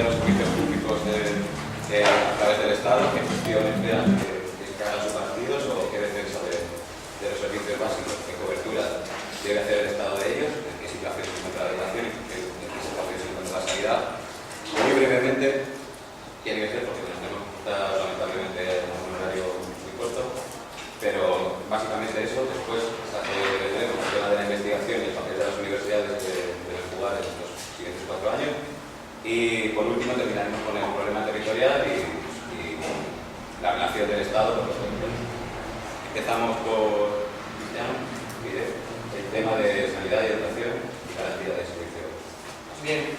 de los servicios públicos a través del Estado, qué gestiones vean que hagan sus partidos o qué defensa de los servicios básicos, qué cobertura debe hacer el Estado de ellos, en qué situaciones se encuentra la educación, en qué situaciones se encuentra la sanidad. Muy brevemente, tiene que ser porque tenemos lamentablemente un horario muy corto, pero básicamente eso. Después veremos el tema de la investigación y el papel de las universidades deben jugar en los siguientes 4 años. Y por último terminaremos con el problema territorial y la relación del Estado con los territorios. Empezamos por Cristiano, el tema de sanidad y educación y garantía de servicio. Bien,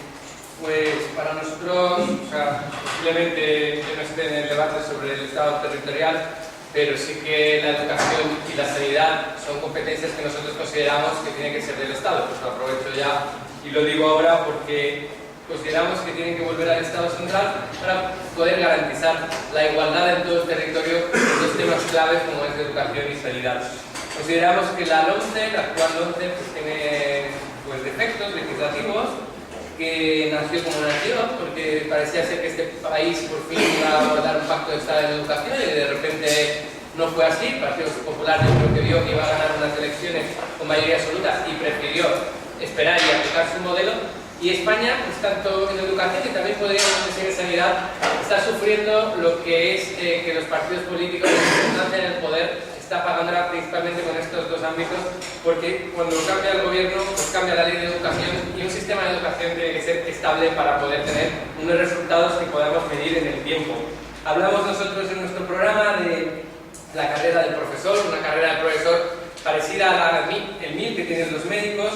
pues para nosotros, posiblemente yo no esté en el debate sobre el Estado territorial, pero sí que la educación y la sanidad son competencias que nosotros consideramos que tienen que ser del Estado. Pues lo aprovecho ya y lo digo ahora porque consideramos que tienen que volver al Estado central para poder garantizar la igualdad en todo el territorio en dos temas claves como es educación y sanidad. Consideramos que la LOMCE, la actual LOMCE, pues tiene defectos legislativos, que nació como nació, porque parecía ser que este país por fin iba a dar un pacto de Estado en educación y de repente no fue así. El Partido Popular yo creo que vio que iba a ganar unas elecciones con mayoría absoluta y prefirió esperar y aplicar su modelo. Y España, pues tanto en educación y también podríamos decir en sanidad, está sufriendo lo que es que los partidos políticos que en el poder está pagándola principalmente con estos dos ámbitos, porque cuando cambia el gobierno, pues cambia la ley de educación y un sistema de educación tiene que ser estable para poder tener unos resultados que podamos medir en el tiempo. Hablamos nosotros en nuestro programa de la carrera del profesor, una carrera del profesor parecida a el MIR que tienen los médicos.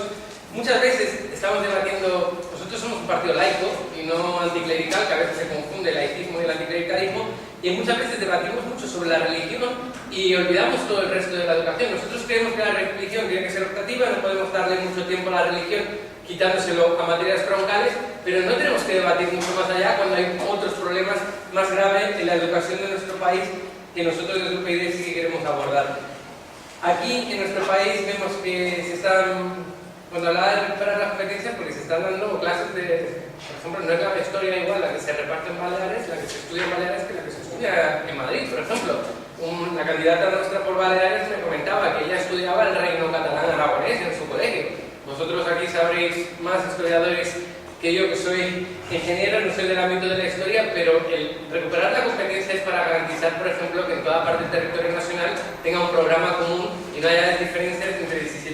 Muchas veces estamos debatiendo, nosotros somos un partido laico y no anticlerical, que a veces se confunde el laicismo y el anticlericalismo, y muchas veces debatimos mucho sobre la religión y olvidamos todo el resto de la educación. Nosotros creemos que la religión tiene que ser optativa, no podemos darle mucho tiempo a la religión quitándoselo a materias troncales, pero no tenemos que debatir mucho más allá cuando hay otros problemas más graves en la educación de nuestro país que nosotros desde UPyD sí que queremos abordar. Aquí en nuestro país vemos que se están... Cuando hablaba de recuperar las competencias, porque se están dando clases de, por ejemplo, no es la historia igual la que se reparte en Baleares, la que se estudia en Baleares que la que se estudia en Madrid, por ejemplo. La candidata nuestra por Baleares me comentaba que ella estudiaba el reino catalán aragonés en su colegio. Vosotros aquí sabréis más historiadores que yo, que soy ingeniero, no soy del ámbito de la historia, pero el recuperar la competencia es para garantizar, por ejemplo, que en toda parte del territorio nacional tenga un programa común y no haya diferencias entre 17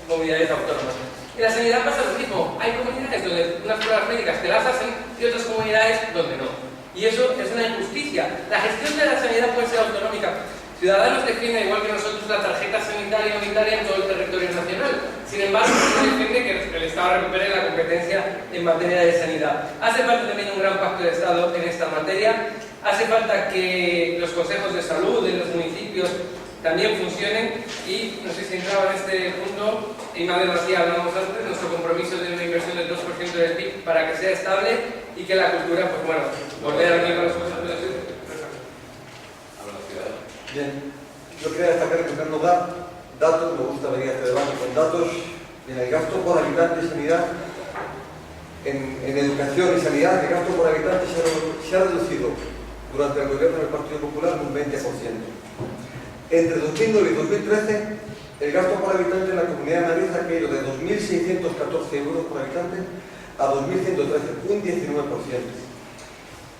comunidades autónomas. En la sanidad pasa lo mismo. Hay comunidades donde unas pruebas médicas te las hacen y otras comunidades donde no. Y eso es una injusticia. La gestión de la sanidad puede ser autonómica. Ciudadanos defiende, igual que nosotros, la tarjeta sanitaria unitaria en todo el territorio nacional. Sin embargo, no defiende que el Estado recupere la competencia en materia de sanidad. Hace falta también un gran pacto de Estado en esta materia. Hace falta que los consejos de salud de los municipios también funcionen y, no sé si entraba en este punto, y más demasiado hablamos antes, nuestro compromiso de una inversión del 2% del PIB para que sea estable y que la cultura, pues bueno, volver aquí con los consejos de salud. Bien, yo quería destacar que en primer lugar, datos, me gusta venir a este debate con datos, en el gasto por habitante de sanidad, en educación y sanidad, el gasto por habitante se ha reducido durante el gobierno del Partido Popular un 20%. Entre 2009 y 2013, el gasto por habitante en la Comunidad de Madrid ha caído de 2.614 euros por habitante a 2.113, un 19%.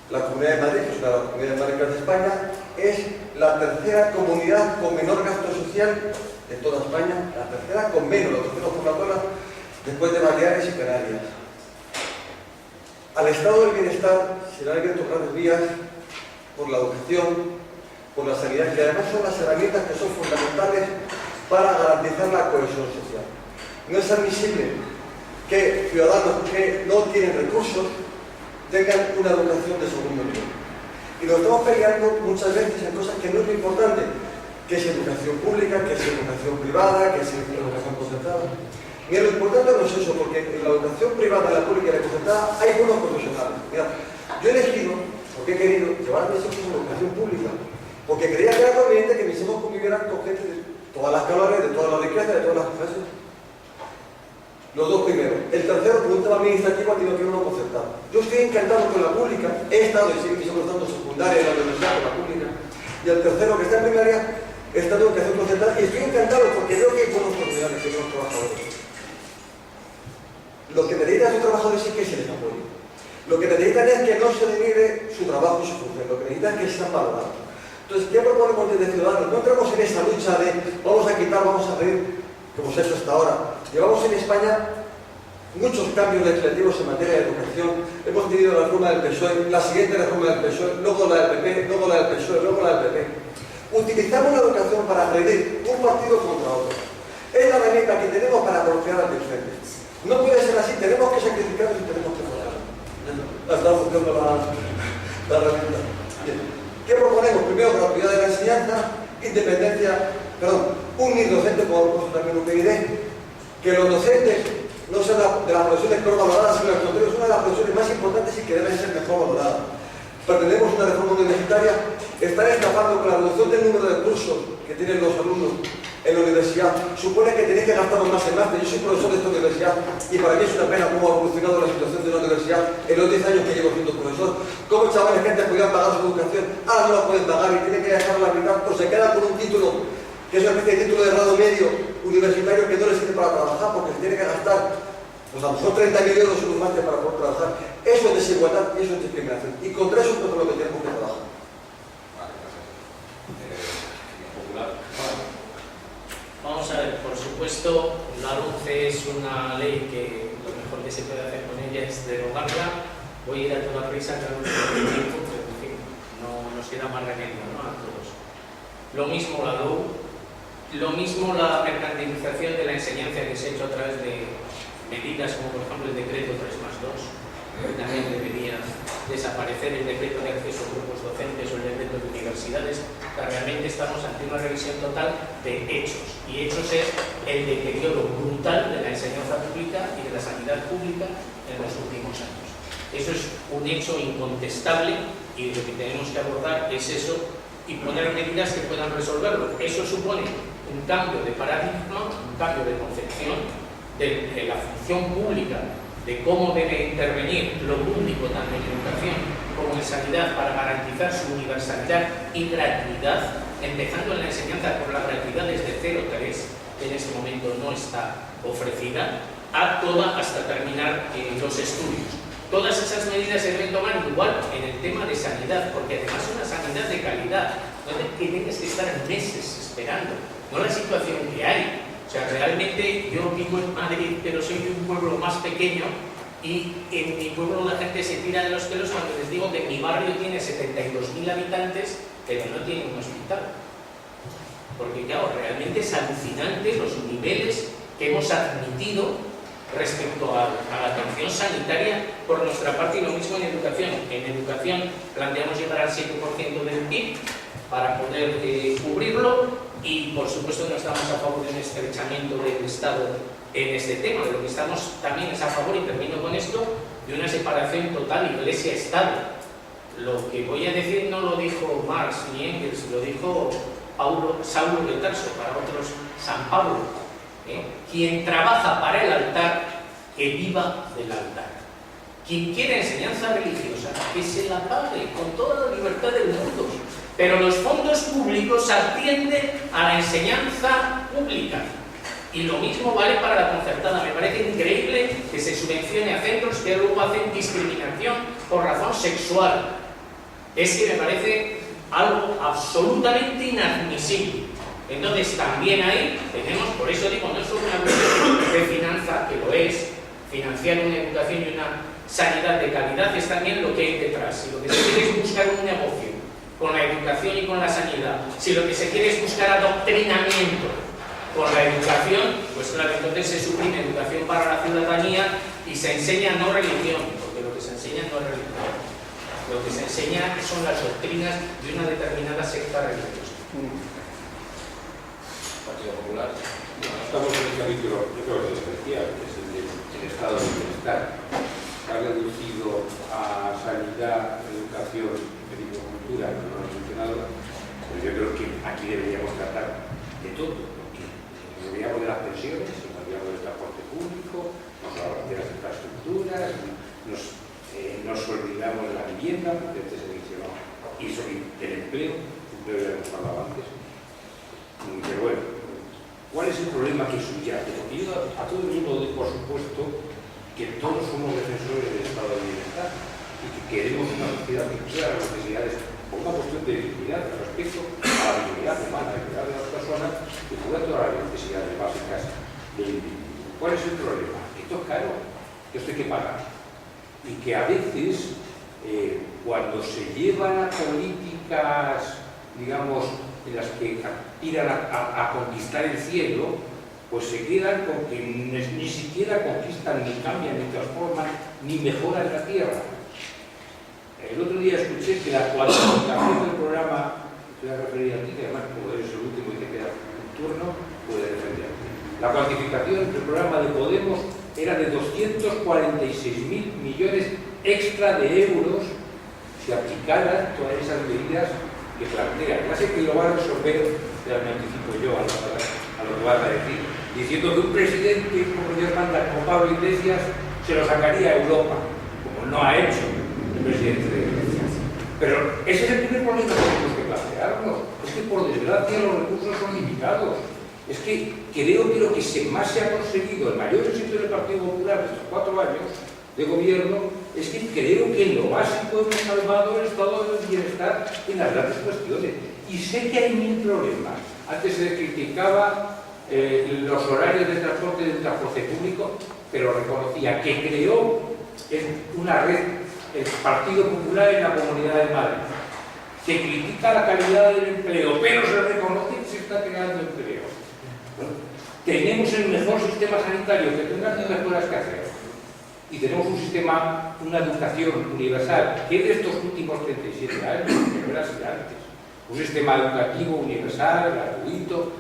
La Comunidad de Madrid, que es una de las comunidades más ricas de España, es la tercera comunidad con menor gasto social de toda España, la tercera con menos, los terceros por la cola, después de Baleares y Canarias. Al estado del bienestar se le han abierto grandes vías por la educación, por la sanidad, que además son las herramientas que son fundamentales para garantizar la cohesión social. No es admisible que ciudadanos que no tienen recursos tengan una educación de segundo nivel. Y nos estamos peleando muchas veces en cosas que no es lo importante, que es educación pública, que es educación privada, que es educación concertada. Mira, lo importante no es eso, porque en la educación privada, en la pública y en la concertada hay buenos profesionales. Mira, yo he elegido, porque he querido, llevar a mis hijos a la educación pública, porque creía que era conveniente que mis hijos convivieran con gente de todas las calores, de todas las riquezas, de todas las clases. Los dos primeros. El tercero, por un tema administrativo, ha tenido que ir uno concertado. Yo estoy encantado con la pública, he estado y sigo estando secundaria en la universidad con la pública, y el tercero, que está en primaria, está en educación concertada, y estoy encantado porque veo que hay buenos profesionales, que hay buenos trabajadores. Lo que necesitan esos trabajadores es que se les apoye. Lo que necesitan es que no se denigre su trabajo y su función. Lo que necesitan es que sean valorados. Entonces, ¿qué proponemos desde Ciudadanos? No entramos en esa lucha de vamos a quitar, vamos a pedir, como se ha hecho hasta ahora. Llevamos en España muchos cambios legislativos en materia de educación. Hemos tenido la reforma del PSOE, la siguiente reforma del PSOE, luego la del PP, luego la del PSOE, luego la del PP. Utilizamos la educación para agredir un partido contra otro. Es la herramienta que tenemos para bloquear al diferente. No puede ser así, tenemos que sacrificarnos y tenemos que votar. Estamos buscando la herramienta. ¿Qué proponemos? Primero, gratuidad de la enseñanza, independencia, unir docentes, como ha propuesto también UPyD, que los docentes no sean de las profesiones peor valoradas, sino al contrario, es una de las profesiones más importantes y que deben ser mejor valoradas. Pretendemos una reforma universitaria, están escapando con la reducción del número de cursos que tienen los alumnos en la universidad. Supone que tenéis que gastar más en máster. Yo soy profesor de esta universidad y para mí es una pena cómo ha evolucionado la situación de la universidad en los 10 años que llevo siendo profesor. Cómo chavales que antes podían pagar su educación, ahora no la pueden pagar y tienen que dejar la mitad, pues se quedan con un título que es una especie de título de grado medio universitario que no les sirve para trabajar porque se tiene que gastar pues a lo mejor 30.000 euros en un máster para poder trabajar. Eso es desigualdad y eso es discriminación. Y contra eso es contra lo que tenemos que trabajar. Vamos a ver, por supuesto, la LOMCE es una ley que lo mejor que se puede hacer con ella es derogarla. Voy a ir a toda prisa, claro, pero en fin, no nos queda más remedio, ¿no? A todos. Lo mismo la LOU, lo mismo la mercantilización de la enseñanza que se ha hecho a través de medidas como por ejemplo el decreto 3+2, que también debería desaparecer el decreto de acceso a grupos docentes o el decreto de universidades. Realmente estamos ante una revisión total de hechos, y hechos es el deterioro brutal de la enseñanza pública y de la sanidad pública en los últimos años. Eso es un hecho incontestable y lo que tenemos que abordar es eso y poner medidas que puedan resolverlo. Eso supone un cambio de paradigma, un cambio de concepción de la función pública, de cómo debe intervenir lo público tanto en educación como en sanidad para garantizar su universalidad y gratuidad, empezando en la enseñanza por la gratuidad desde 0,3, que en ese momento no está ofrecida, a toda hasta terminar los estudios. Todas esas medidas se deben tomar igual en el tema de sanidad, porque además es una sanidad de calidad, donde tienes que estar meses esperando, no la situación que hay. O sea, realmente yo vivo en Madrid, pero soy de un pueblo más pequeño y en mi pueblo la gente se tira de los pelos cuando les digo que mi barrio tiene 72.000 habitantes, pero no tiene un hospital. Porque claro, realmente es alucinante los niveles que hemos admitido respecto a la atención sanitaria por nuestra parte, y lo mismo en educación. En educación planteamos llegar al 7% del PIB para poder cubrirlo. Y por supuesto no estamos a favor de un estrechamiento del Estado en este tema. De lo que estamos también es a favor, y termino con esto, de una separación total Iglesia-Estado. Lo que voy a decir no lo dijo Marx ni Engels, lo dijo Saulo de Tarso, para otros San Pablo. Quien trabaja para el altar, que viva del altar. Quien quiere enseñanza religiosa, que se la pague con toda la libertad del mundo. Pero los fondos públicos atienden a la enseñanza pública. Y lo mismo vale para la concertada. Me parece increíble que se subvencione a centros que luego hacen discriminación por razón sexual. Es que me parece algo absolutamente inadmisible. Entonces también ahí tenemos, por eso digo, no es solo una cuestión de finanza, que lo es, financiar una educación y una sanidad de calidad, es también lo que hay detrás. Si lo que se quiere es buscar un negocio con la educación y con la sanidad, si lo que se quiere es buscar adoctrinamiento con la educación, pues claro, entonces se suprime educación para la ciudadanía y se enseña no religión, porque lo que se enseña no es religión. Lo que se enseña son las doctrinas de una determinada secta religiosa. Partido Popular. Estamos en el capítulo, yo creo que es especial, que es el del estado de bienestar. Ha reducido a sanidad, educación, agricultura, que no lo he mencionado, pero yo creo que aquí deberíamos tratar de todo, porque deberíamos de las pensiones, deberíamos del transporte público, nos hablamos de las infraestructuras, nos olvidamos de la vivienda, porque antes se mencionó, y del empleo ya hemos hablado antes. Pero bueno, ¿cuál es el problema que subyace? Porque yo a todo el mundo doy por supuesto que todos somos defensores del estado de bienestar y que queremos una sociedad que cumpla las necesidades por una cuestión de dignidad respecto a la dignidad humana, la dignidad de las personas y cubra todas las necesidades básicas del individuo. ¿Cuál es el problema? Esto es caro, esto hay que pagar. Y que a veces, cuando se llevan a políticas, digamos, en las que aspiran a conquistar el cielo, pues se quedan con que ni siquiera conquistan, ni cambian, ni transforman, ni mejoran la tierra. El otro día escuché que la cuantificación del programa, te voy a referir a ti, que además como eres el último y te queda un turno, puedes defenderte. La cuantificación del programa de Podemos era de 246.000 millones extra de euros si aplicaran todas esas medidas que plantean. Ya sé que lo va a resolver, ya me anticipo yo a lo que vas a decir, diciendo que un presidente como Dios manda, como Pablo Iglesias, se lo sacaría a Europa, como no ha hecho el presidente de Iglesias. Pero ese es el primer problema que tenemos que plantearnos. Es que por desgracia los recursos son limitados. Es que creo que lo que más se ha conseguido, el mayor éxito del Partido Popular de estos 4 años de gobierno, es que creo que en lo básico hemos salvado el estado del bienestar en las grandes cuestiones. Y sé que hay 1000 problemas. Antes se criticaba los horarios de transporte del transporte público, pero reconocía que creó una red, el Partido Popular en la Comunidad de Madrid. Se critica la calidad del empleo, pero se reconoce que se está creando empleo. Bueno, tenemos el mejor sistema sanitario, que tendrán mejoras que hacer. Y tenemos un sistema, una educación universal, que de estos últimos 37 años, que no era así antes. Un sistema educativo universal, gratuito,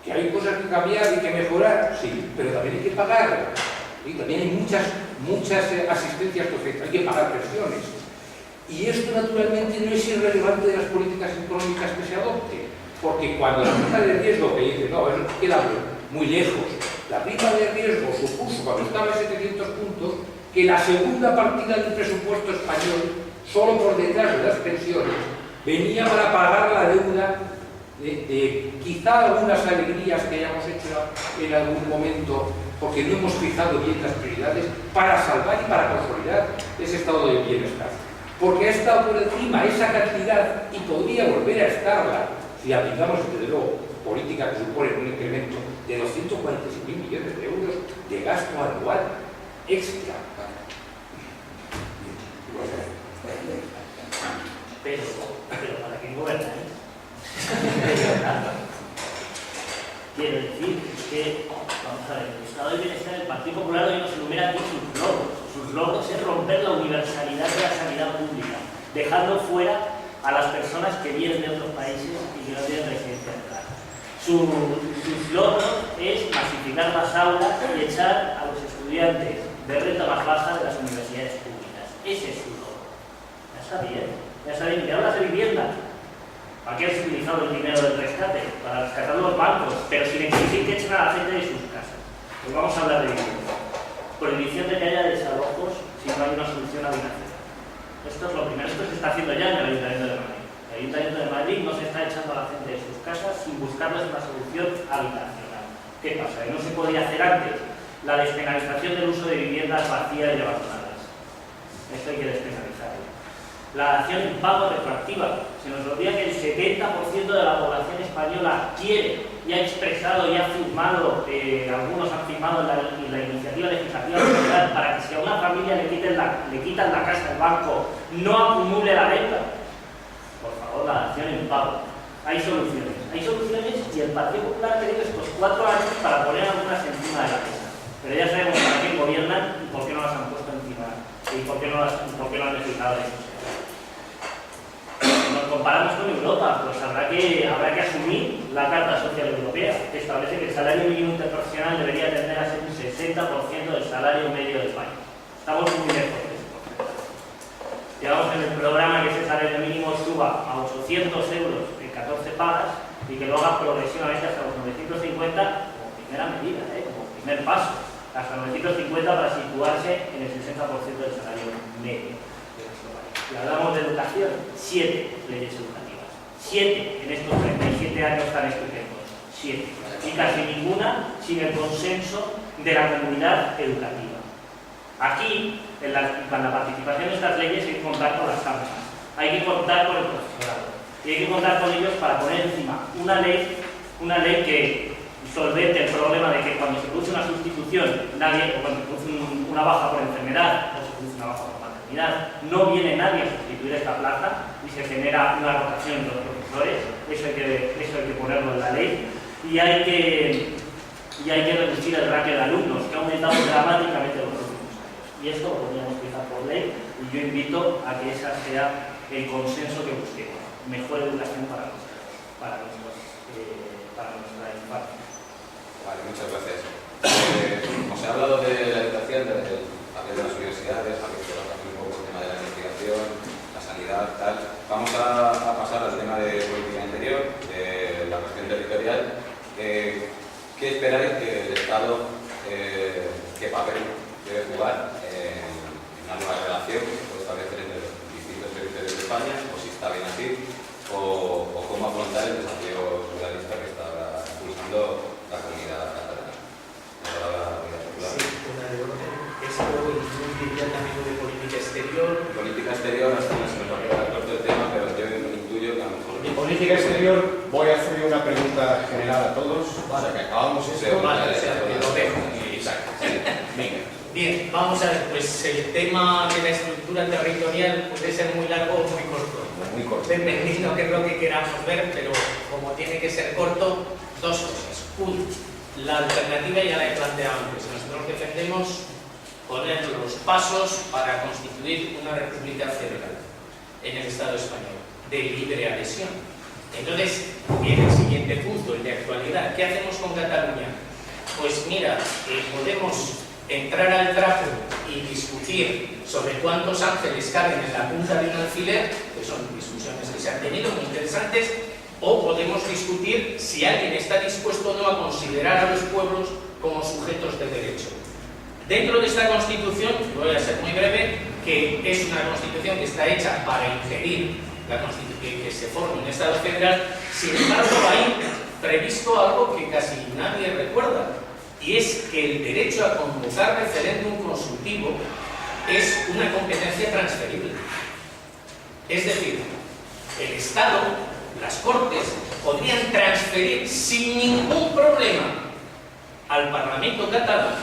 que hay cosas que cambiar y que mejorar, sí, pero también hay que pagar. ¿Sí? También hay muchas asistencias que ofrecen, hay que pagar pensiones. Y esto naturalmente no es irrelevante de las políticas económicas que se adopten, porque cuando la prima de riesgo, que dice, no, eso queda muy lejos, la prima de riesgo supuso, cuando estaba en 700 puntos, que la segunda partida del presupuesto español, solo por detrás de las pensiones, venía para pagar la deuda de quizá algunas alegrías que hayamos hecho en algún momento, porque no hemos fijado bien las prioridades para salvar y para consolidar ese estado de bienestar. Porque ha estado por encima esa cantidad y podría volver a estarla si aplicamos, desde luego, políticas que suponen un incremento de 246.000 millones de euros de gasto anual extra. Pero ¿para quién gobierna? Quiero decir que, vamos a ver, el estado de bienestar del Partido Popular hoy nos enumera aquí sus logros. Sus logros es romper la universalidad de la sanidad pública, dejando fuera a las personas que vienen de otros países y que no tienen residencia legal. Sus logros es masificar las aulas y echar a los estudiantes de renta más baja de las universidades públicas. Ese es su logro. Ya está bien, que hablas de vivienda. ¿Para qué has utilizado el dinero del rescate? Para rescatar los bancos, pero sin exigir que echen a la gente de sus casas. Pues vamos a hablar de vivienda. Prohibición de que haya desalojos si no hay una solución habitacional. Esto es lo primero, esto se está haciendo ya en el Ayuntamiento de Madrid. El Ayuntamiento de Madrid no se está echando a la gente de sus casas sin buscarles una solución habitacional. ¿Qué pasa? Que no se podía hacer antes la despenalización del uso de viviendas vacías y abandonadas. Esto hay que despenalizarlo. La dación en pago retroactiva. Se nos olvida que el 70% de la población española quiere y ha expresado y ha firmado, algunos han firmado en la iniciativa legislativa popular para que si a una familia le quitan la casa al banco, no acumule la deuda. Por favor, la dación en pago. Hay soluciones y el Partido Popular ha tenido estos 4 años para poner algunas encima de la mesa. Pero ya sabemos para quién gobiernan y por qué no las han puesto encima y por qué no han legislado eso. Nos comparamos con Europa, pues habrá que asumir la Carta Social Europea, que establece que el salario mínimo interprofesional debería tender a ser un 60% del salario medio de España. Estamos muy lejos de ese porcentaje. Llevamos en el programa que ese salario mínimo suba a 800 euros en 14 pagas y que lo haga progresivamente hasta los 950 como primera medida, como primer paso. hasta 950 para situarse en el 60% del salario medio de nuestro país. Si hablamos de educación, 7 leyes educativas. 7 en estos 37 años tan estupendos. 7. Y casi ninguna sin el consenso de la comunidad educativa. Aquí, con la participación de estas leyes, hay que contar con las cámaras, hay que contar con el profesorado, y hay que contar con ellos para poner encima una ley que solvente el problema de que cuando se produce una sustitución, o cuando se produce una baja por enfermedad, o se produce una baja por maternidad, no viene nadie a sustituir esta plaza y se genera una rotación entre los profesores. Eso hay que ponerlo en la ley, y hay que reducir el ratio de alumnos, que ha aumentado dramáticamente los últimos años. Y esto lo podríamos fijar por ley, y yo invito a que ese sea el consenso que busquemos. Mejor educación para nuestra infancia. Vale, muchas gracias. Os he hablado de la educación, del papel de las universidades, habéis hablado también un poco del tema de la investigación, la sanidad, tal. Vamos a pasar al tema de política interior, de la cuestión territorial. ¿Qué esperáis que el Estado, qué papel debe jugar en una nueva relación que se puede establecer entre los distintos territorios de España, o si está bien así, o cómo afrontar el desafío pluralista que está ahora impulsando la comunidad catalana? Sí, una de orden. Esto incluiría también de política exterior. Política exterior, hasta no se nos va a quedar corto el tema, pero yo intuyo que a lo mejor... En política exterior voy a hacer una pregunta general a todos, o sea que acabamos esto. Vale, o sea, que lo dejo. Exacto, sí. Venga. Bien, vamos a ver, pues el tema de la estructura territorial puede ser muy largo o muy corto. Muy corto. Dependiendo qué es lo que queramos ver, pero como tiene que ser corto, dos cosas. Uno, la alternativa ya la he planteado antes. Nosotros defendemos poner los pasos para constituir una república federal en el Estado español, de libre adhesión. Entonces, viene el siguiente punto, el de actualidad. ¿Qué hacemos con Cataluña? Pues mira, podemos entrar al trapo y discutir sobre cuántos ángeles caben en la punta de un alfiler, que son discusiones que se han tenido muy interesantes, o podemos discutir si alguien está dispuesto o no a considerar a los pueblos como sujetos de derecho. Dentro de esta Constitución, voy a ser muy breve, que es una Constitución que está hecha para impedir que se forme un Estado federal, sin embargo hay previsto algo que casi nadie recuerda, y es que el derecho a convocar referéndum consultivo es una competencia transferible. Es decir, el Estado, las Cortes, podrían transferir sin ningún problema al Parlamento catalán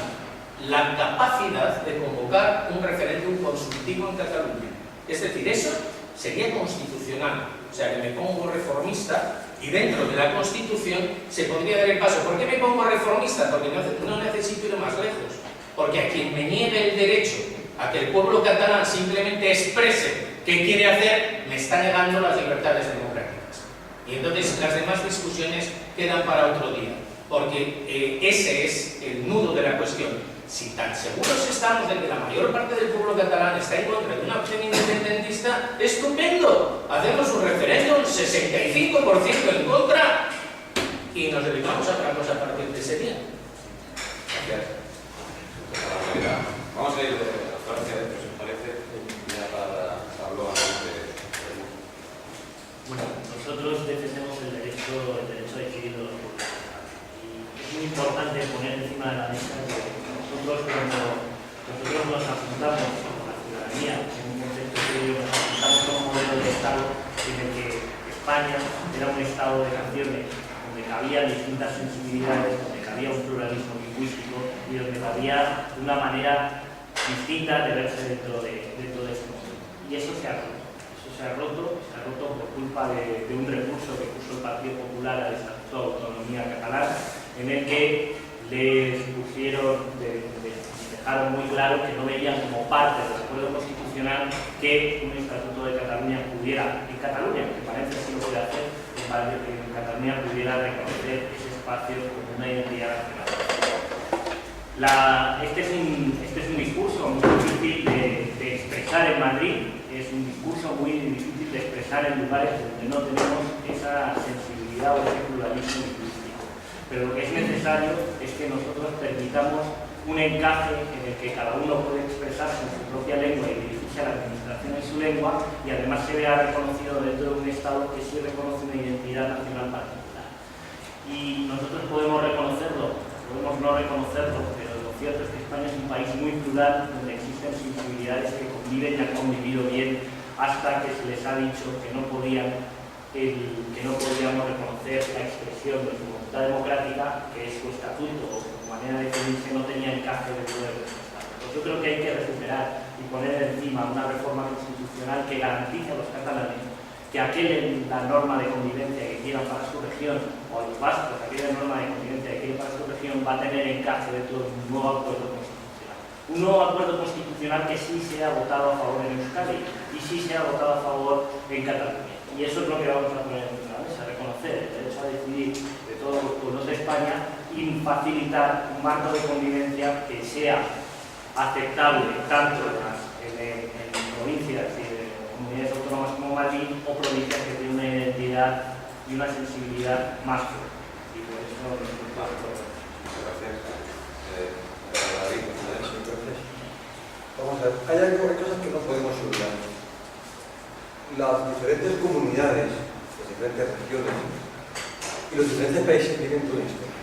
la capacidad de convocar un referéndum consultivo en Cataluña. Es decir, eso sería constitucional. O sea, que me pongo reformista y dentro de la Constitución se podría dar el paso. ¿Por qué me pongo reformista? Porque no necesito ir más lejos. Porque a quien me niegue el derecho a que el pueblo catalán simplemente exprese qué quiere hacer, me está negando las libertades democráticas. Y entonces las demás discusiones quedan para otro día. Porque ese es el nudo de la cuestión. Si tan seguros estamos de que la mayor parte del pueblo catalán está en contra de una opción independentista, ¡estupendo! Hacemos un referéndum, 65% en contra, y nos dedicamos a otra cosa a partir de ese día. Gracias. Vamos a ir a Francia adentro, si os parece, ya para Pablo antes de... Bueno, nosotros defendemos el derecho a decidir de los pueblos. Y es muy importante poner encima de la mesa que cuando nosotros nos apuntamos con la ciudadanía en un contexto serio, nos apuntamos a un modelo de Estado en el que España era un Estado de naciones, donde cabían distintas sensibilidades, donde cabía un pluralismo lingüístico y donde cabía una manera distinta de verse dentro de ese mundo. Y eso se ha roto. Eso se ha roto por culpa de un recurso que puso el Partido Popular al Estatuto de Autonomía Catalana, en el que les pusieron, dejaron muy claro que no veían como parte del acuerdo constitucional que un Estatuto de Cataluña pudiera, en Cataluña, que parece que sí lo puede hacer, que en Cataluña pudiera reconocer ese espacio como una identidad nacional. Este es un discurso muy difícil de expresar en Madrid, es un discurso muy difícil de expresar en lugares donde no tenemos esa sensibilidad o ese pluralismo lingüístico. Pero lo que es necesario es que nosotros permitamos un encaje en el que cada uno puede expresarse en su propia lengua y dirigirse a la administración en su lengua, y además se vea reconocido dentro de un Estado que sí reconoce una identidad nacional particular. Y nosotros podemos reconocerlo, podemos no reconocerlo, pero lo cierto es que España es un país muy plural, donde existen sensibilidades que conviven y han convivido bien hasta que se les ha dicho que no podíamos reconocer la expresión de su voluntad democrática, que es su estatuto o su manera de definirse, no tenía encaje dentro de nuestro Estado. Pues yo creo que hay que recuperar y poner encima una reforma constitucional que garantice a los catalanes que la norma de convivencia que quieran para su región, o a los vascos, aquella norma de convivencia que quieran para su región, va a tener encaje dentro de un nuevo acuerdo constitucional. Un nuevo acuerdo constitucional que sí sea votado a favor en Euskadi y sí sea votado a favor en Cataluña. Y eso es lo que vamos a poner en la mesa, reconocer el derecho a decidir de todos los pueblos de España y facilitar un marco de convivencia que sea aceptable tanto en provincias y comunidades autónomas como Madrid, o provincias que tienen una identidad y una sensibilidad más fuerte. Y por eso nos Gracias. Vamos a ver, hay cosas que no podemos olvidar. Las diferentes comunidades, las diferentes regiones y los diferentes países tienen toda una historia.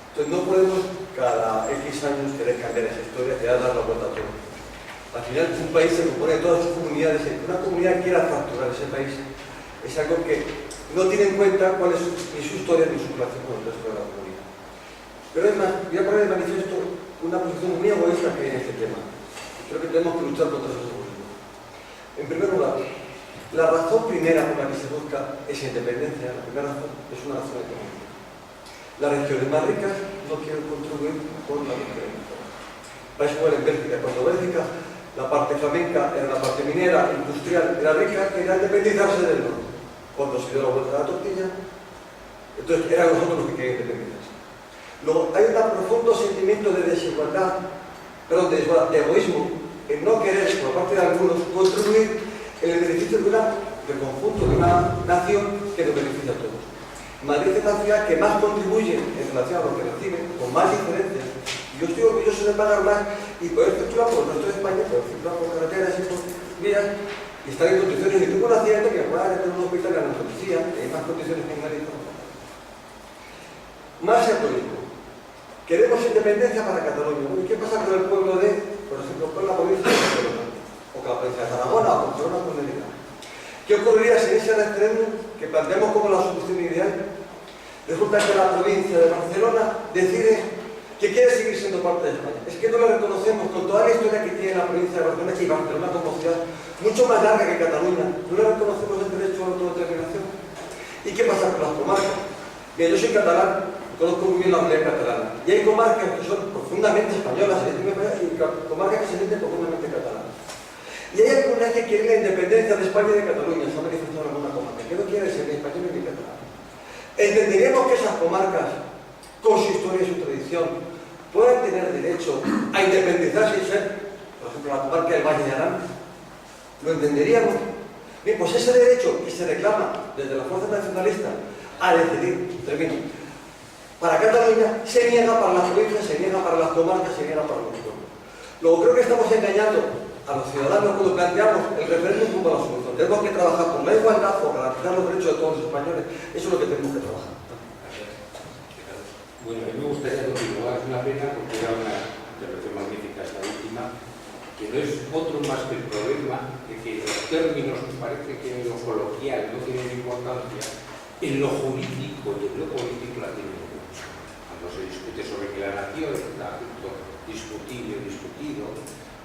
Entonces no podemos cada X años querer cambiar esa historia y dar la vuelta a todo. Al final un país se compone de todas sus comunidades, y que una comunidad quiera fracturar ese país es algo que no tiene en cuenta cuál es ni su historia ni su relación con el resto de la comunidad. Pero es más, voy a poner de manifiesto una posición muy egoísta que hay en este tema. Creo que tenemos que luchar contra esos egoísmos. En primer lugar, la razón primera por la que se busca esa independencia, la primera razón, es una razón económica. Las regiones más ricas no quieren contribuir con la regiones más pobres. Vais a ver en Bélgica, cuando Bélgica, la parte flamenca era la parte minera, industrial, era rica, quería independizarse del norte. Cuando se dio la vuelta a la tortilla, entonces eran nosotros los que querían independizarse. Luego, hay un profundo sentimiento de desigualdad, perdón, de egoísmo, en no querer, por parte de algunos, contribuir en el beneficio del conjunto de una nación que nos beneficia a todos. Madrid es la ciudad que más contribuye en relación a lo que recibe, con más diferencias. Yo estoy orgulloso de pagar más y poder circular por el resto de España, poder circular por carreteras y por vías y estar en condiciones. Y tuve un accidente que me pueda tener un hospital en Andalucía, que hay más condiciones que en Madrid. Más egoísmo. Queremos independencia para Cataluña. ¿Y qué pasa con el pueblo de, por ejemplo, con la provincia de Barcelona? O con la provincia de Tarragona, o con Barcelona, con Melilla? ¿Qué ocurriría si en ese referéndum que planteamos como la solución ideal, resulta que la provincia de Barcelona decide que quiere seguir siendo parte de España? Es que no la reconocemos con toda la historia que tiene la provincia de Barcelona y Barcelona como ciudad, mucho más larga que Cataluña. No le reconocemos el derecho a la autodeterminación. ¿Y qué pasa con las comarcas? Bien, yo soy catalán, conozco muy bien la realidad catalana. Y hay comarcas que son profundamente españolas y comarcas que se sienten profundamente catalanas. Y hay algunas que quieren la independencia de España y de Cataluña, se ha manifestado en alguna comarca, que no quieren ser ni españoles ni catalanes. Entenderíamos que esas comarcas, con su historia y su tradición, puedan tener derecho a independizarse y ser, por ejemplo, la comarca del Valle de Arán. ¿Lo entenderíamos? Bien, pues ese derecho que se reclama desde las fuerzas nacionalistas a decidir, termino, para Cataluña, se niega para las provincias, se niega para las comarcas, se niega para los pueblos. Luego creo que estamos engañando a los ciudadanos cuando planteamos el referéndum como la solución. Tenemos que trabajar por la igualdad, por garantizar los derechos de todos los españoles. Eso es lo que tenemos que trabajar. Bueno, a mí me gustaría continuar, es una pena porque era una intervención magnífica esta última, que no es otro más que el problema de que los términos que parece que en lo coloquial no tienen importancia, en lo jurídico y en lo político la tienen mucho. Cuando se discute sobre que la nación es un asunto discutible o discutido,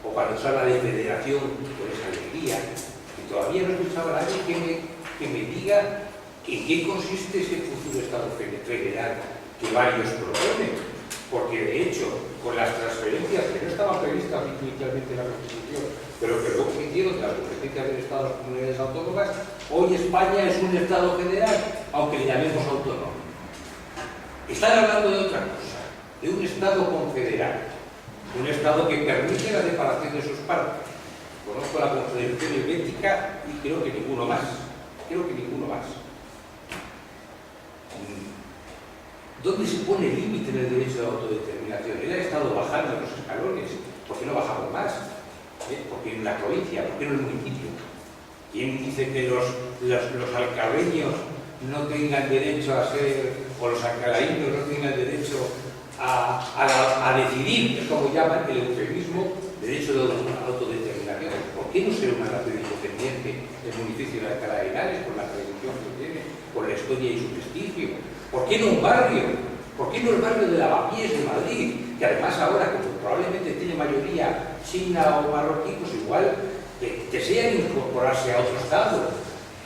o cuando se habla de federación con esa alegría, y todavía no he escuchado a nadie que me diga en qué consiste ese futuro Estado federal que varios proponen, porque de hecho, con las transferencias que no estaban previstas inicialmente en la Constitución, pero que luego se hicieron de las competencias del Estado a las comunidades autónomas, hoy España es un Estado federal, aunque le llamemos autónomo. Están hablando de otra cosa, de un Estado confederal. Un Estado que permite la separación de sus partes. Conozco la Constitución Helvética y creo que ninguno más. ¿Dónde se pone el límite en el derecho de autodeterminación? Él ha estado bajando los escalones. ¿Por qué no bajamos más? ¿Por qué en la provincia? ¿Por qué no en el municipio? ¿Quién dice que los alcarreños no tengan derecho a ser, o los alcalainos no tengan derecho a decidir, es como llaman el eufemismo, derecho de autodeterminación? ¿Por qué no ser una nación independiente el municipio de Alcalá de Henares, con la tradición que tiene, con la historia y su prestigio? ¿Por qué no un barrio? ¿Por qué no el barrio de Lavapiés de Madrid? Que además ahora, como probablemente tiene mayoría china o marroquí, pues igual desean incorporarse a otro estado.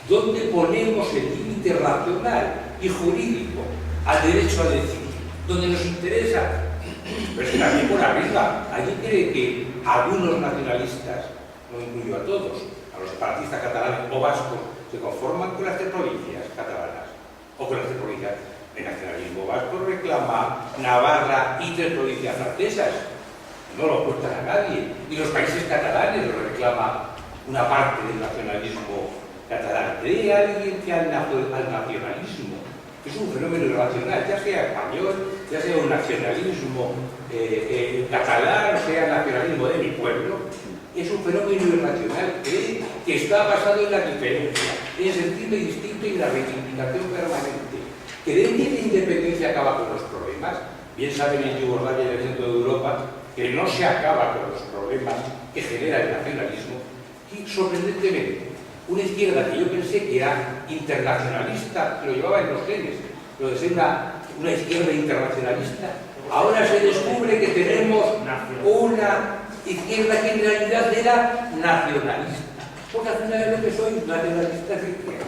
¿Dónde ponemos el límite racional y jurídico al derecho a decidir? ¿Dónde nos interesa? Pero es que también por arriba. ¿Alguien cree que algunos nacionalistas, no incluyo a todos, a los separatistas catalanes o vascos, se conforman con las tres provincias catalanas? ¿O con las tres provincias? El nacionalismo vasco reclama Navarra y tres provincias francesas. No lo ocultan a nadie. Y los países catalanes lo reclama una parte del nacionalismo catalán. ¿Cree alguien que al nacionalismo, que es un fenómeno irracional, ya sea español, ya sea un nacionalismo catalán, sea el nacionalismo de mi pueblo, es un fenómeno irracional que está basado en la diferencia, en el sentirme distinto y en la reivindicación permanente? ¿Creen que la independencia acaba con los problemas? Bien saben en Yugoslavia y el centro de Europa que no se acaba con los problemas que genera el nacionalismo. Y sorprendentemente, una izquierda que yo pensé que era internacionalista, que lo llevaba en los genes, lo de ser una izquierda internacionalista, ahora se descubre que tenemos una izquierda que en realidad era nacionalista. Porque al final es lo que soy, nacionalista de izquierda.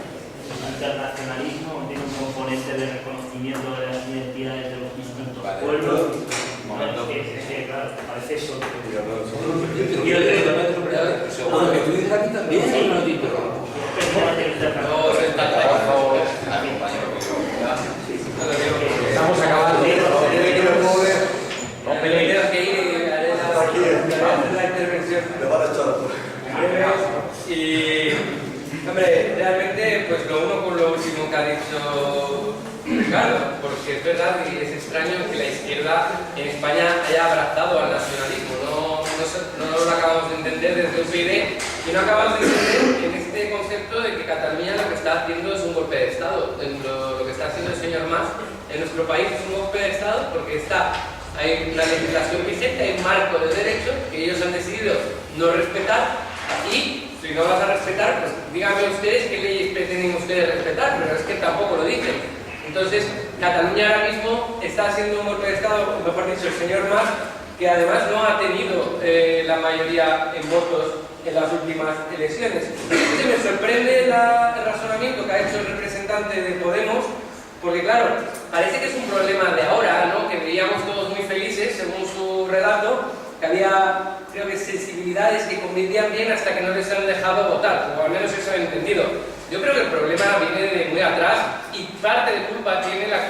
El internacionalismo tiene un componente de reconocimiento de las identidades de los distintos pueblos. Claro, parece eso. Seguro que tú dices aquí también, no te interrumpo. Estamos acabando. Tenemos que ir a la intervención. Le van a echar a todos. Y, hombre, realmente, pues lo uno con lo último que ha dicho Ricardo, porque es verdad y es extraño que la izquierda en España haya abrazado al nacionalismo. No lo acabamos de entender desde UPyD y no acabamos de entender en este concepto de que Cataluña lo que está haciendo es un golpe de Estado. Lo que está haciendo el señor Mas en nuestro país es un golpe de Estado porque hay una legislación vigente, hay un marco de derecho que ellos han decidido no respetar y si no vas a respetar, pues díganme ustedes qué leyes pretenden ustedes respetar, pero es que tampoco lo dicen. Entonces, Cataluña ahora mismo está haciendo un golpe de Estado, o mejor dicho, el señor Mas, que además no ha tenido la mayoría en votos en las últimas elecciones. Entonces me sorprende el razonamiento que ha hecho el representante de Podemos, porque claro, parece que es un problema de ahora, ¿no? Que veíamos todos muy felices, según su relato, que había, creo que, sensibilidades que convivían bien hasta que no les han dejado votar, o al menos eso he entendido. Yo creo que el problema viene de muy atrás y parte de culpa tiene la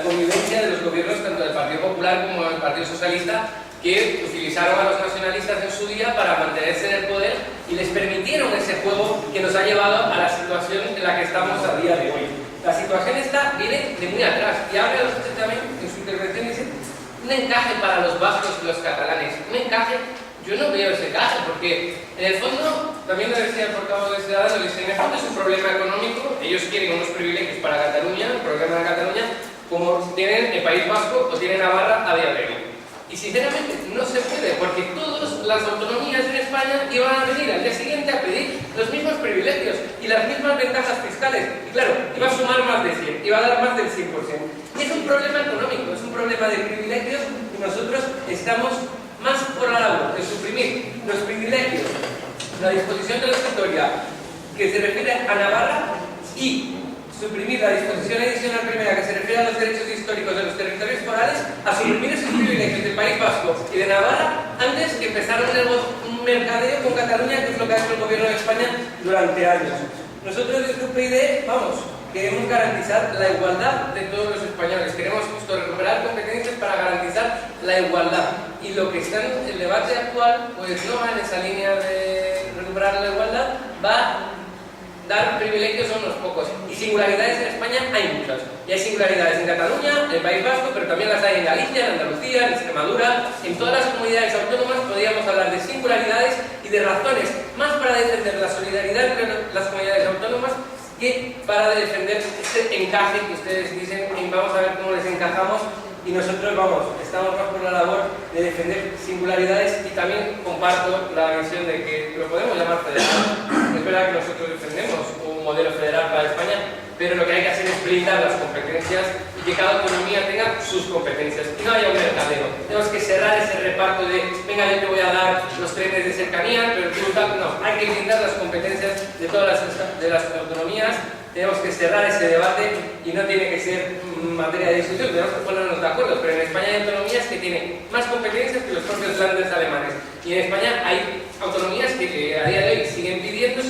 convivencia de los gobiernos tanto del Partido Popular como del Partido Socialista, que utilizaron a los nacionalistas en su día para mantenerse en el poder y les permitieron ese juego que nos ha llevado a la situación en la que estamos a día de hoy. La situación viene de muy atrás y habla usted también en su intervención, dice un encaje para los vascos y los catalanes. Un encaje, yo no veo ese encaje porque en el fondo, también lo decía el portavoz de Ciudadanos, en el fondo es un problema económico, ellos quieren unos privilegios para Cataluña, el problema de Cataluña, como tienen el País Vasco o tienen Navarra a día de hoy. Y sinceramente no se puede, porque todas las autonomías en España iban a venir al día siguiente a pedir los mismos privilegios y las mismas ventajas fiscales. Y claro, iba a sumar más de 100, iba a dar más del 100%. Y es un problema económico, es un problema de privilegios y nosotros estamos más por la labor de suprimir los privilegios, la disposición transitoria que se refiere a Navarra y suprimir la disposición adicional primera que se refiere a los derechos históricos de los territorios forales, a suprimir esos privilegios del País Vasco y de Navarra antes que empezaron un mercadeo con Cataluña, que es lo que ha hecho el gobierno de España durante años. Nosotros desde UPyD, queremos garantizar la igualdad de todos los españoles, queremos justo recuperar competencias para garantizar la igualdad. Y lo que está en el debate actual, pues no va en esa línea de recuperar la igualdad, va dar privilegios a unos pocos. Y singularidades en España hay muchas. Y hay singularidades en Cataluña, en el País Vasco, pero también las hay en Galicia, en Andalucía, en Extremadura. En todas las comunidades autónomas podríamos hablar de singularidades y de razones más para defender la solidaridad entre las comunidades autónomas que para defender este encaje que ustedes dicen, vamos a ver cómo les encajamos. Y nosotros, estamos más por la labor de defender singularidades y también comparto la visión de que lo podemos llamar federal. Es verdad que nosotros defendemos un modelo federal para España, pero lo que hay que hacer es blindar las competencias y que cada autonomía tenga sus competencias y no haya un mercadeo. Tenemos que cerrar ese reparto de, venga, yo te voy a dar los trenes de cercanía, pero tú tal, no, hay que blindar las competencias de todas las autonomías. Tenemos que cerrar ese debate y no tiene que ser materia de discusión, tenemos que ponernos de acuerdo, pero en España hay autonomías que tienen más competencias que los propios Länder alemanes. Y en España hay autonomías que a día de hoy siguen pidiendo,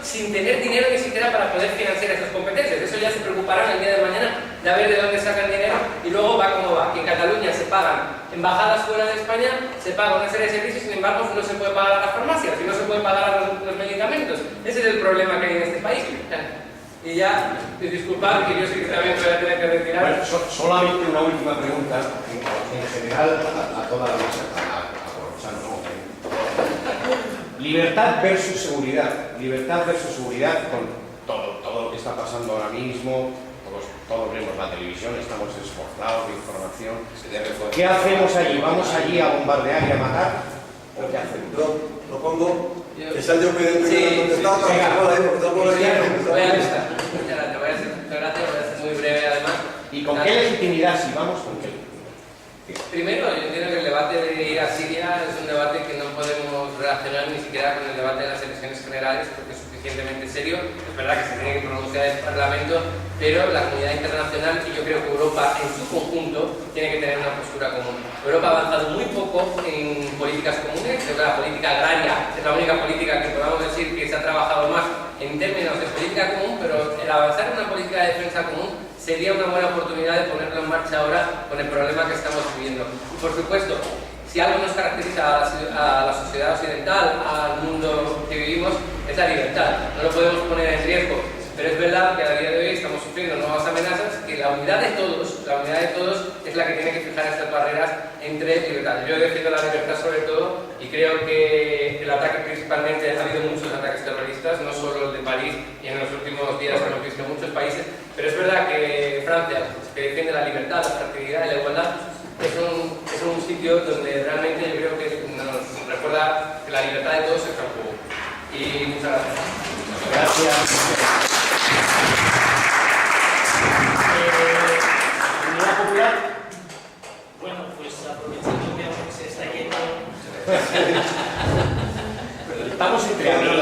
sin tener dinero ni siquiera para poder financiar esas competencias. Eso ya se preocuparán el día de mañana de a ver de dónde sacan dinero y luego va como va. Que en Cataluña se pagan embajadas fuera de España, se paga una serie de servicios, sin embargo no se puede pagar a las farmacias y no se puede pagar a los medicamentos. Ese es el problema que hay en este país. Y ya, disculpad que yo sé que también voy a tener que retirar. Bueno, solamente una última pregunta, en general a toda la mesa, aprovechando, ¿no? Libertad versus seguridad con todo lo que está pasando ahora mismo, todos vemos la televisión, estamos esforzados de información. ¿Qué hacemos allí? ¿Vamos allí a bombardear y a matar? ¿O qué hacemos? Yo propongo que sea yo que contestar, voy a listar. Te voy a hacer muy breve además. ¿Y con qué legitimidad si vamos con qué? Primero, yo entiendo que el debate de ir a Siria es un debate que no podemos relacionar ni siquiera con el debate de las elecciones generales porque es suficientemente serio. Es verdad que se tiene que pronunciar el Parlamento, pero la comunidad internacional y yo creo que Europa en su conjunto tiene que tener una postura común. Europa ha avanzado muy poco en políticas comunes, creo que la política agraria es la única política que podamos decir que se ha trabajado más en términos de política común, pero el avanzar en una política de defensa común sería una buena oportunidad de ponerlo en marcha ahora con el problema que estamos viviendo. Y por supuesto, si algo nos caracteriza a la sociedad occidental, al mundo que vivimos, es la libertad. No lo podemos poner en riesgo, pero es verdad que a día de hoy estamos sufriendo nuevas amenazas, que la unidad de todos es la que tiene que fijar estas barreras entre libertad. Yo defiendo la libertad sobre todo y creo que el ataque principalmente, ha habido muchos ataques terroristas, no solo el de París, y en los últimos días hemos visto en muchos países, pero es verdad que Francia, que defiende la libertad, la fraternidad y la igualdad, es un sitio donde realmente yo creo que nos recuerda que la libertad de todos es el juego. Y muchas gracias. Gracias. Unidad Popular. Bueno, pues aprovechando que algo se está yendo. Estamos entre amigos.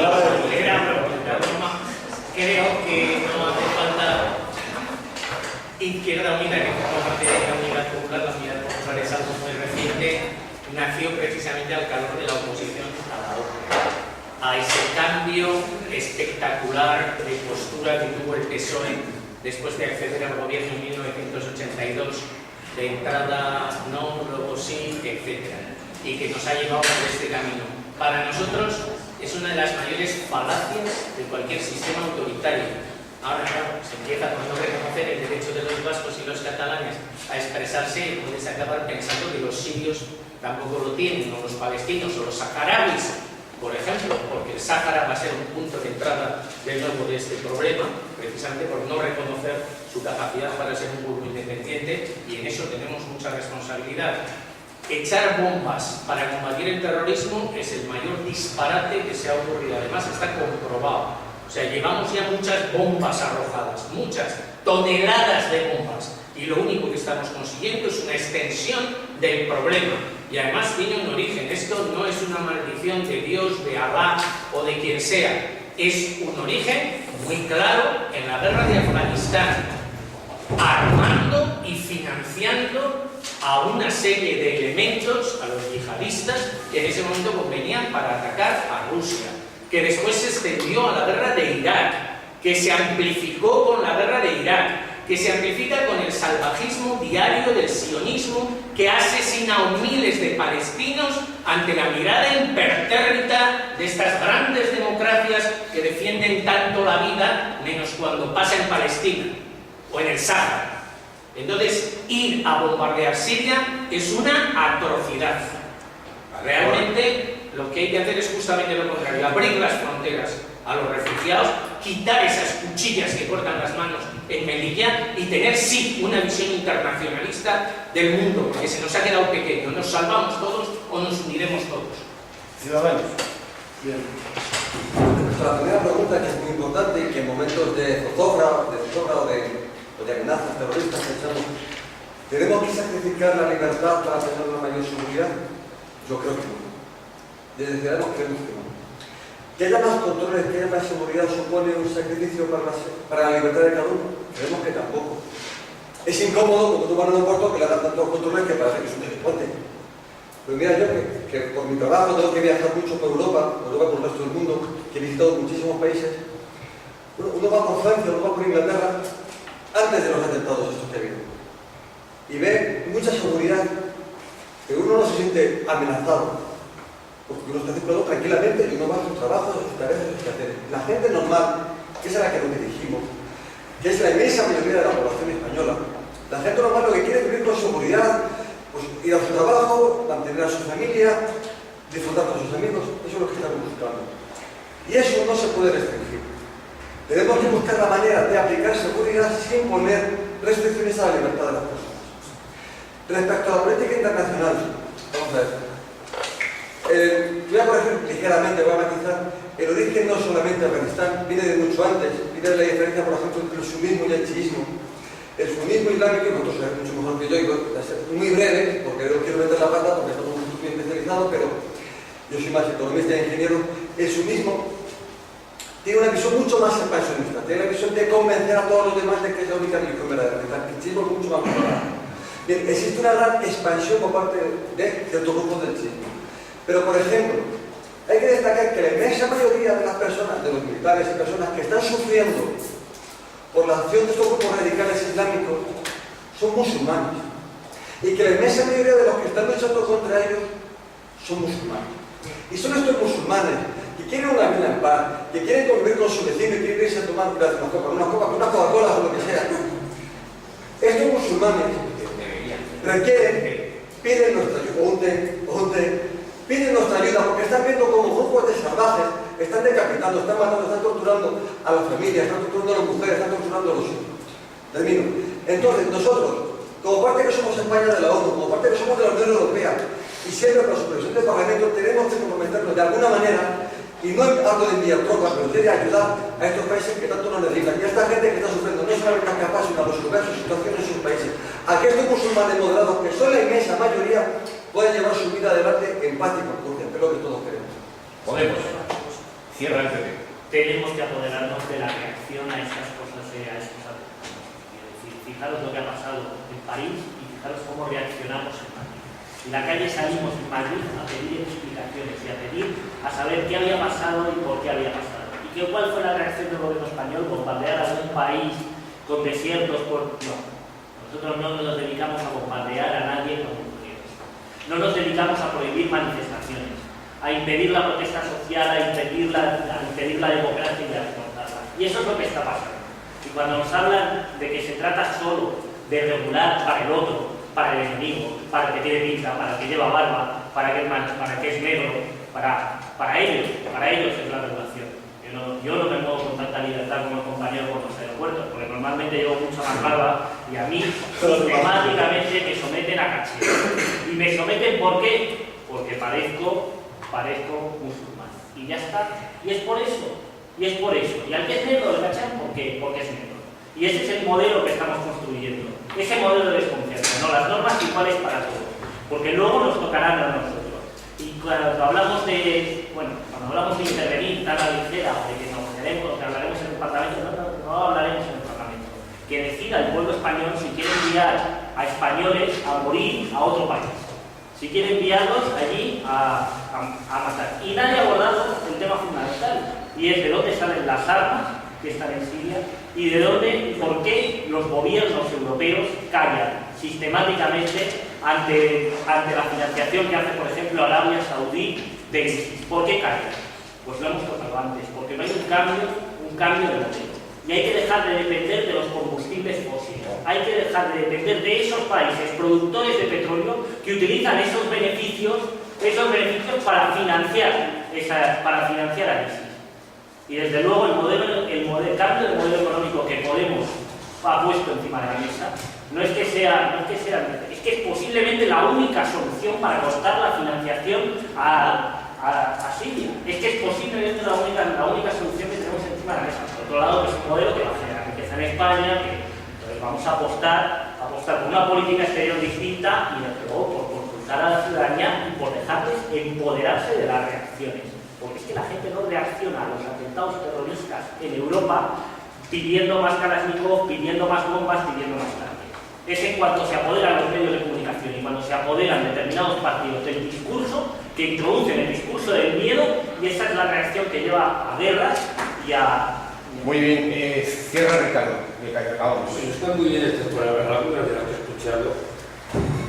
Creo que no hace falta Izquierda Unida, que forma parte de la Unidad Popular. La Unidad Popular es algo muy reciente, nació precisamente al calor de la oposición a la OTAN, a ese cambio espectacular de postura que tuvo el PSOE después de acceder al gobierno en 1982, de entrada no, luego sí, etc. Y que nos ha llevado por este camino. Para nosotros es una de las mayores falacias de cualquier sistema autoritario. Ahora, claro, se empieza por no reconocer el derecho de los vascos y los catalanes a expresarse y puedes acabar pensando que los sirios tampoco lo tienen, o los palestinos, o los saharauis, por ejemplo, porque el Sáhara va a ser un punto de entrada de nuevo de este problema, precisamente por no reconocer su capacidad para ser un pueblo independiente, y en eso tenemos mucha responsabilidad. Echar bombas para combatir el terrorismo es el mayor disparate que se ha ocurrido. Además está comprobado. O sea, llevamos ya muchas bombas arrojadas, muchas toneladas de bombas. Y lo único que estamos consiguiendo es una extensión del problema. Y además tiene un origen. Esto no es una maldición de Dios, de Alá o de quien sea. Es un origen muy claro en la guerra de Afganistán, armando y financiando a una serie de elementos, a los yihadistas, que en ese momento convenían para atacar a Rusia, que después se extendió a la guerra de Irak, que se amplificó con la guerra de Irak, que se amplifica con el salvajismo diario del sionismo, que ha asesinado miles de palestinos ante la mirada impertérrita de estas grandes democracias que defienden tanto la vida menos cuando pasa en Palestina o en el Sáhara. Entonces, ir a bombardear Siria es una atrocidad. Realmente lo que hay que hacer es justamente lo contrario, abrir las fronteras a los refugiados, quitar esas cuchillas que cortan las manos en Melilla y tener sí una visión internacionalista del mundo, porque se nos ha quedado pequeño. Nos salvamos todos o nos uniremos todos. Ciudadanos. Bien. Nuestra primera pregunta, que es muy importante y que en momentos de zozobra o de amenazas terroristas pensamos, ¿tenemos que sacrificar la libertad para tener una mayor seguridad? Yo creo que no. Desde Ciudadanos creemos que no. Que haya más controles, que haya más seguridad supone un sacrificio para la libertad de cada uno. Creemos que tampoco. Es incómodo como tú vas a un puerto que le dan tantos controles que parece que es un delincuente. Pero mira, yo que por mi trabajo tengo que viajar mucho por Europa, por el resto del mundo, que he visitado muchísimos países. Uno va por Francia, uno va por Inglaterra, antes de los atentados estos que ha habido. Y ve mucha seguridad, pero uno no se siente amenazado. Porque uno está circulando tranquilamente y uno va a sus trabajos, a sus tareas, a sus quehaceres. La gente normal, que es a la que nos dirigimos, que es la inmensa mayoría de la población española, la gente normal lo que quiere es vivir con seguridad, pues ir a su trabajo, mantener a su familia, disfrutar con sus amigos, eso es lo que estamos buscando. Y eso no se puede restringir. Tenemos que buscar la manera de aplicar seguridad sin poner restricciones a la libertad de las personas. Respecto a la política internacional, vamos a ver. Voy a corregir ligeramente, voy a matizar. El origen no solamente de Afganistán, viene de mucho antes, viene de la diferencia, por ejemplo, entre el sunismo y el chiismo. El sunismo islámico, y vosotros sabéis mucho mejor que yo, y voy a ser muy breve, porque no quiero meter la pata, porque estamos muy especializados, pero yo soy más economista e ingeniero. El sunismo tiene una visión mucho más expansionista, tiene la visión de convencer a todos los demás de que es la única religión verdadera. El chiismo es mucho más moderno. Bien, existe una gran expansión por parte de ciertos grupos del chiismo. Pero, por ejemplo, hay que destacar que la inmensa mayoría de las personas, de los militares y personas que están sufriendo por la acción de estos grupos radicales islámicos, son musulmanes. Y que la inmensa mayoría de los que están luchando contra ellos son musulmanes. Y son estos musulmanes que quieren una vida en paz, que quieren convivir con su vecino y quieren irse a tomar una Coca-Cola o lo que sea. Estos musulmanes piden nuestra ayuda, piden nuestra ayuda porque están viendo como grupos de salvajes están decapitando, están matando, están torturando a las familias, están torturando a las mujeres, están torturando a los hijos. Termino. Entonces, nosotros, como parte que somos España de la ONU, como parte que somos de la Unión Europea, y siempre con la supervisión del Parlamento, tenemos que comprometernos de alguna manera, y no hablo de enviar tropas, pero de ayudar a estos países que tanto nos necesitan, y a esta gente que está sufriendo, no solamente es capaz, sino a resolver sus situaciones en sus países. A que estos musulmanes moderados, que son la inmensa mayoría, pueden llevar su vida adelante en paz y conciencia, que es lo que todos queremos. Podemos. Cierra el PP. Tenemos que apoderarnos de la reacción a estas cosas, a estos atentados. Es decir, fijaros lo que ha pasado en París y fijaros cómo reaccionamos en Madrid. En la calle salimos en Madrid a pedir explicaciones y a pedir a saber qué había pasado y por qué había pasado. ¿Y cuál fue la reacción del gobierno español? Bombardear a un país con desiertos por... No. Nosotros no nos dedicamos a bombardear a nadie con desiertos. No nos dedicamos a prohibir manifestaciones, a impedir la protesta social, a impedir la democracia y a recortarla. Y eso es lo que está pasando. Y cuando nos hablan de que se trata solo de regular para el otro, para el enemigo, para el que tiene pinta, para el que lleva barba, para el que es negro, para ellos es la regulación. Yo no me muevo con tanta libertad como el compañero por los aeropuertos, porque normalmente llevo mucha más barba y a mí sistemáticamente me someten a cachillo. Y me someten ¿por qué? Porque parezco musulmán. Y ya está. Y es por eso. Y al que es negro le cachan ¿por qué? Porque es negro. Y ese es el modelo que estamos construyendo. Ese modelo de desconfianza. No, las normas iguales para todos. Porque luego nos tocarán a nosotros. Y cuando hablamos de intervenir tan a la ligera o de que nos quedemos, que hablaremos en el Parlamento, no hablaremos en el Parlamento. Que decida el pueblo español si quiere enviar a españoles a morir a otro país. Si quiere enviarlos allí a matar. Y nadie ha abordado el tema fundamental, y es de dónde salen las armas que están en Siria y de dónde y por qué los gobiernos europeos callan sistemáticamente ante la financiación que hace, por ejemplo, Arabia Saudí de ISIS. ¿Por qué callan? Pues lo hemos tocado antes, porque no hay un cambio de modelo. Y hay que dejar de depender de los combustibles fósiles. Hay que dejar de depender de esos países productores de petróleo que utilizan esos beneficios para financiar a ISIS. Y desde luego el cambio de modelo económico que Podemos ha puesto encima de la mesa es que es posiblemente la única solución para cortar la financiación a Siria. Es que es posiblemente la única solución que tenemos encima de la mesa. Por otro lado, que es un modelo que va a generar riqueza en España, que entonces vamos a apostar por una política exterior distinta y desde luego por pulsar a la ciudadanía y por dejarles empoderarse de las reacciones. Porque es que la gente no reacciona a los atentados terroristas en Europa pidiendo más Kalashnikov, pidiendo más bombas, pidiendo más tanques. Es en cuanto se apoderan los medios de comunicación y cuando se apoderan determinados partidos del discurso, que introducen el discurso del miedo, y esa es la reacción que lleva a guerras y a... Muy bien, cierra Ricardo, que acabamos. Pues están muy bien estas palabras, algunas de las que he escuchado,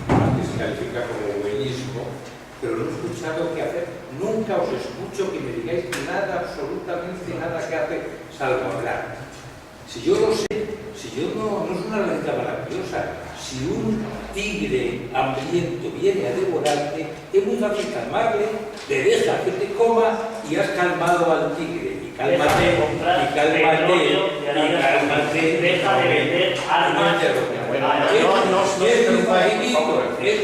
las que se califica como buenísimo, pero no he escuchado qué hacer. Nunca os escucho que me digáis nada, absolutamente nada que hacer, salvo hablar. Si yo lo sé, si yo no es una receta maravillosa, si un tigre hambriento viene a devorarte, es muy fácil calmarle, le dejas que te coma y has calmado al tigre. Y cálmate, deja de vender armas. Es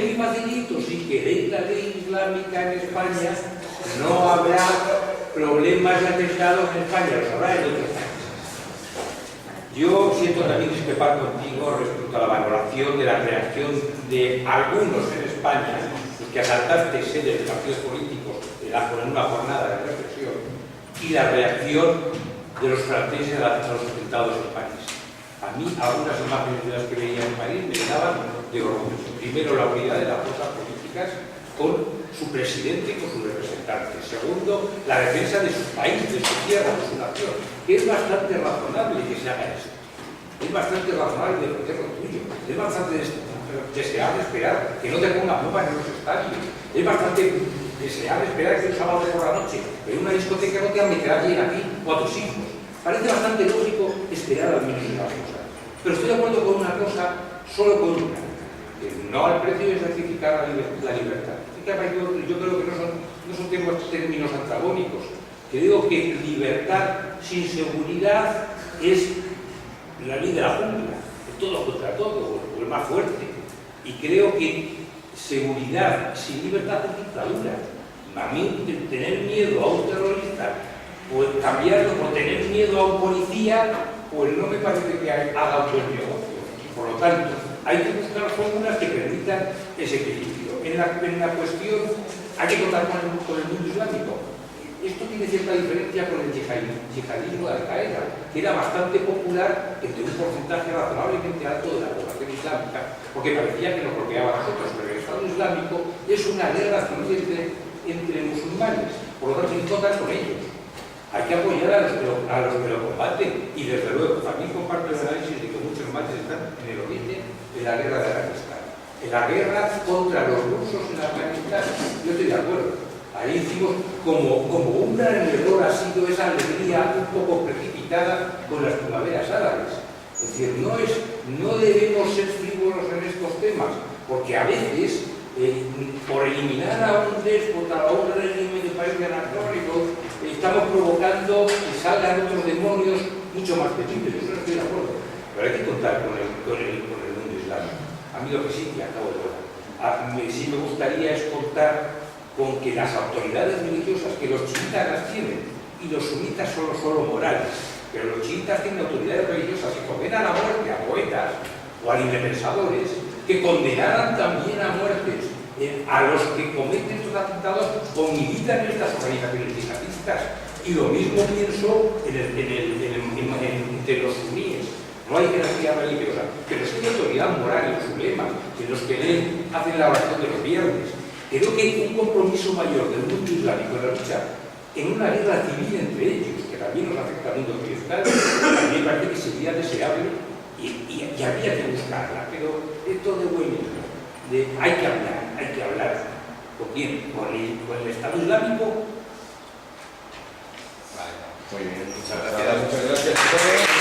muy facilito. Si queréis la ley islámica en España, no habrá problemas de atentados en España, los habrá en otros países. Yo siento también discrepar contigo respecto a la valoración de la reacción de algunos en España, los que asaltaste sedes de partidos políticos en una jornada de reflexión, y la reacción de los franceses a los atentados en París. A mí, algunas imágenes de las que veía en París me daban de orgullo. Primero, la unidad de las fuerzas políticas con su presidente y con sus representantes. Segundo, la defensa de su país, de su tierra, de su nación. Es bastante razonable que se haga eso. Es bastante razonable defender lo tuyo. Es bastante deseable esperar que no te pongan bombas en los estadios. Es bastante deseable esperar que un sábado por la noche en una discoteca no te ametrallen a ti o a tus hijos. Parece bastante lógico esperar al menos una cosa. Pero estoy de acuerdo con una cosa, solo con una. No al precio de sacrificar la libertad. Yo creo que no son términos antagónicos. Creo que libertad sin seguridad es la ley de la jungla, de todos contra todos, o el más fuerte. Y creo que seguridad sin libertad es dictadura. A mí, tener miedo a un terrorista, pues cambiarlo por tener miedo a un policía, pues no me parece que haga un buen negocio. Por lo tanto, hay que buscar fórmulas que permitan ese equilibrio. En la cuestión, hay que contar con el mundo islámico. Esto tiene cierta diferencia con el yihadismo de Al-Qaeda, que era bastante popular entre un porcentaje razonablemente alto de la población islámica, porque parecía que nos bloqueaba a nosotros, pero el Estado Islámico es una guerra civil entre musulmanes, por lo tanto hay que contar con ellos. Hay que apoyar a los que lo combaten, y desde luego también comparto el análisis de que muchos males están en el origen de la guerra de Afganistán. En la guerra contra los rusos en Afganistán, yo estoy de acuerdo. Ahí hicimos como un gran error ha sido esa alegría un poco precipitada con las primaveras árabes. Es decir, no debemos ser frívolos en estos temas, porque a veces, por eliminar a un déspota o a un régimen de países anacrónicos, estamos provocando que salgan otros demonios mucho más temibles. Yo no estoy de acuerdo. Pero hay que contar con el mundo islámico. A mí lo que sí, y acabo de hablar, sí me gustaría es contar con que las autoridades religiosas, que los chiitas las tienen, y los sunitas son solo morales, pero los chiitas tienen autoridades religiosas que condenan a muerte a poetas o a librepensadores, que condenaran también a muertes a los que cometen estos atentados o militan en estas organizaciones yihadistas. Y lo mismo pienso entre los suníes. No hay jerarquía religiosa, pero sí hay autoridad moral en los ulemas, en los que hacen la oración de los viernes. Creo que hay un compromiso mayor del mundo islámico en la lucha en una guerra civil entre ellos, que también nos afecta al mundo occidental. A mí me parece que sería deseable y habría que buscarla, pero esto de buenismo, hay que hablar. ¿Con quién? ¿Con el Estado Islámico? Vale. Muy bien, muchas gracias. Muchas gracias a todos.